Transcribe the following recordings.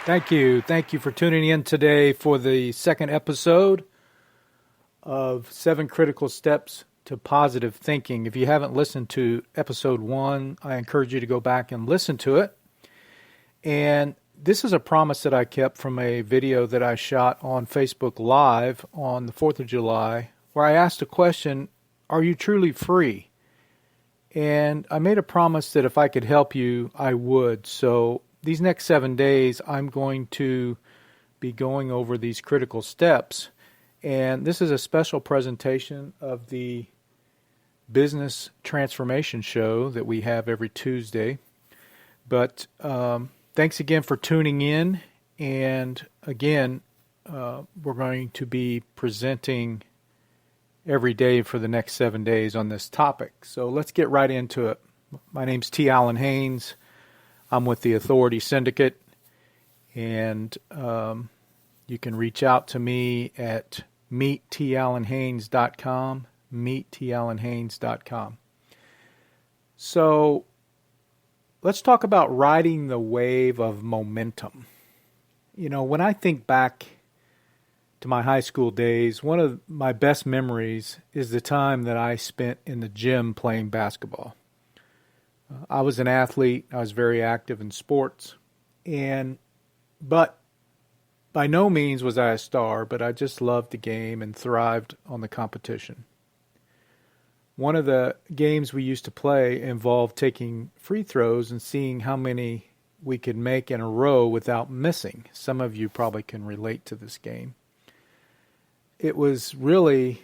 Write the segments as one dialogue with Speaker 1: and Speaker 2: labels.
Speaker 1: Thank you. Thank you for tuning in today for the second episode of 7 Critical Steps to Positive Thinking. If you haven't listened to episode 1, I encourage you to go back and listen to it. And this is a promise that I kept from a video that I shot on Facebook Live on the 4th of July, where I asked a question, are you truly free? And I made a promise that if I could help you, I would. So these next 7 days, I'm going to be going over these critical steps. And this is a special presentation of the Business Transformation Show that we have every Tuesday. But thanks again for tuning in. And again, we're going to be presenting every day for the next 7 days on this topic. So let's get right into it. My name's T. Allen Haynes. I'm with the Authority Syndicate, and you can reach out to me at meettallenhaynes.com, meettallenhaynes.com. So let's talk about riding the wave of momentum. You know, when I think back to my high school days, one of my best memories is the time that I spent in the gym playing basketball. I was an athlete. I was very active in sports, but by no means was I a star, but I just loved the game and thrived on the competition. One of the games we used to play involved taking free throws and seeing how many we could make in a row without missing. Some of you probably can relate to this game. It was really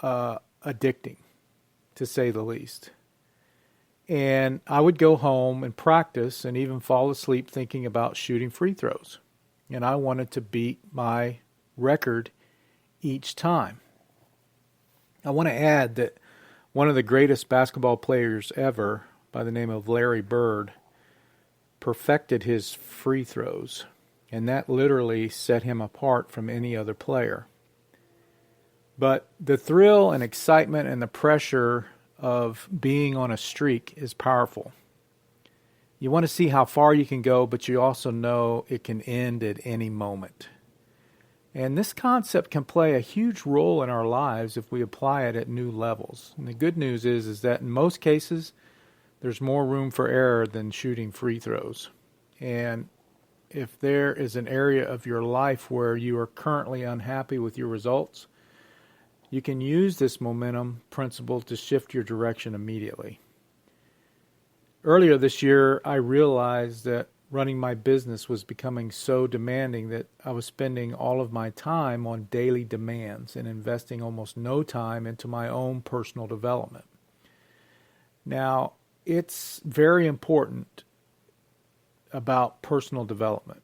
Speaker 1: addicting, to say the least. And I would go home and practice and even fall asleep thinking about shooting free throws. And I wanted to beat my record each time. I want to add that one of the greatest basketball players ever, by the name of Larry Bird, perfected his free throws. And that literally set him apart from any other player. But the thrill and excitement and the pressure of being on a streak is powerful. You want to see how far you can go, but you also know it can end at any moment. And this concept can play a huge role in our lives if we apply it at new levels. And the good news is that in most cases, there's more room for error than shooting free throws. And if there is an area of your life where you are currently unhappy with your results, you can use this momentum principle to shift your direction immediately. Earlier this year, I realized that running my business was becoming so demanding that I was spending all of my time on daily demands and investing almost no time into my own personal development. Now, it's very important about personal development.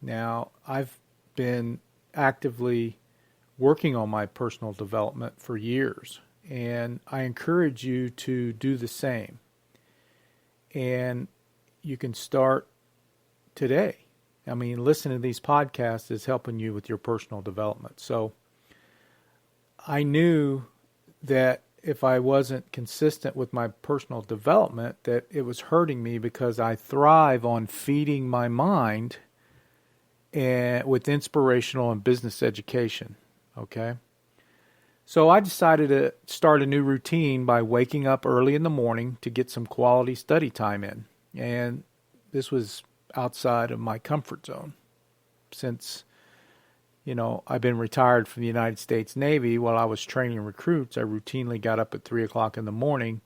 Speaker 1: Now, I've been actively working on my personal development for years, and I encourage you to do the same. And you can start today. I mean, listening to these podcasts is helping you with your personal development. So I knew that if I wasn't consistent with my personal development, that it was hurting me because I thrive on feeding my mind and with inspirational and business education. Okay? So I decided to start a new routine by waking up early in the morning to get some quality study time in. And this was outside of my comfort zone. Since, I've been retired from the United States Navy, while I was training recruits, I routinely got up at 3 o'clock in the morning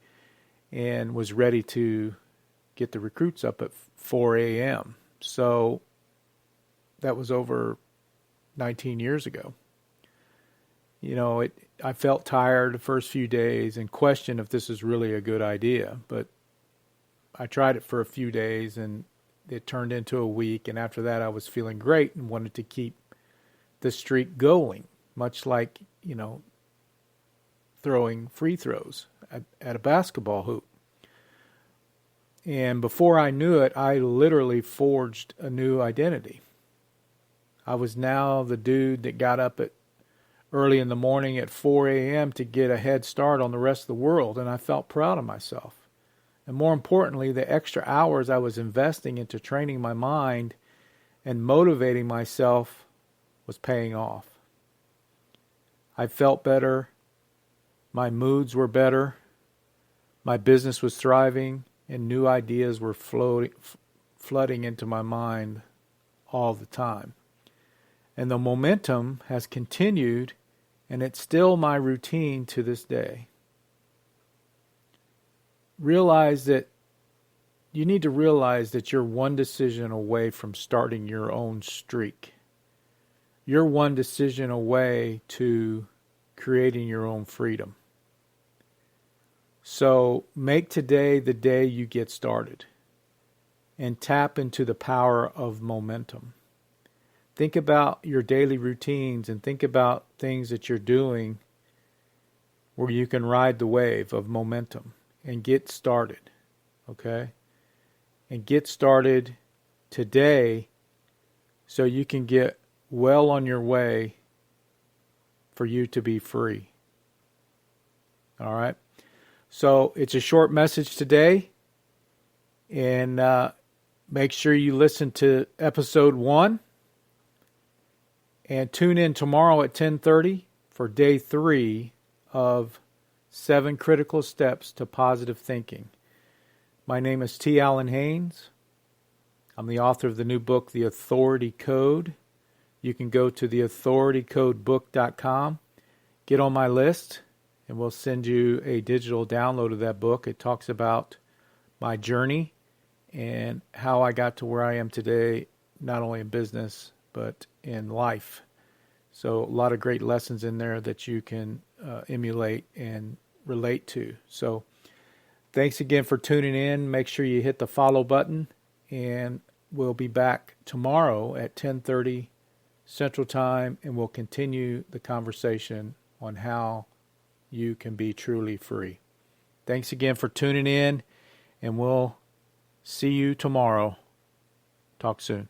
Speaker 1: and was ready to get the recruits up at 4 a.m. So that was over 19 years ago. I felt tired the first few days and questioned if this is really a good idea. But I tried it for a few days and it turned into a week. And after that, I was feeling great and wanted to keep the streak going, much like, throwing free throws at a basketball hoop. And before I knew it, I literally forged a new identity. I was now the dude that got up at early in the morning at 4 a.m. to get a head start on the rest of the world, and I felt proud of myself. And more importantly, the extra hours I was investing into training my mind and motivating myself was paying off. I felt better. My moods were better. My business was thriving, and new ideas were flooding into my mind all the time. And the momentum has continued, and it's still my routine to this day. You need to realize that you're one decision away from starting your own streak. You're one decision away to creating your own freedom. So make today the day you get started and tap into the power of momentum. Think about your daily routines and think about things that you're doing where you can ride the wave of momentum and get started, okay? And get started today so you can get well on your way for you to be free. All right? So it's a short message today, and make sure you listen to episode 1, and tune in tomorrow at 10:30 for day 3 of 7 critical steps to positive thinking. My name is T. Allen Haynes. I'm the author of the new book, The Authority Code. You can go to theauthoritycodebook.com, get on my list, and we'll send you a digital download of that book. It talks about my journey and how I got to where I am today, not only in business, but in life. So a lot of great lessons in there that you can emulate and relate to. So thanks again for tuning in. Make sure you hit the follow button, and we'll be back tomorrow at 10:30 Central Time, and we'll continue the conversation on how you can be truly free. Thanks again for tuning in, and we'll see you tomorrow. Talk soon.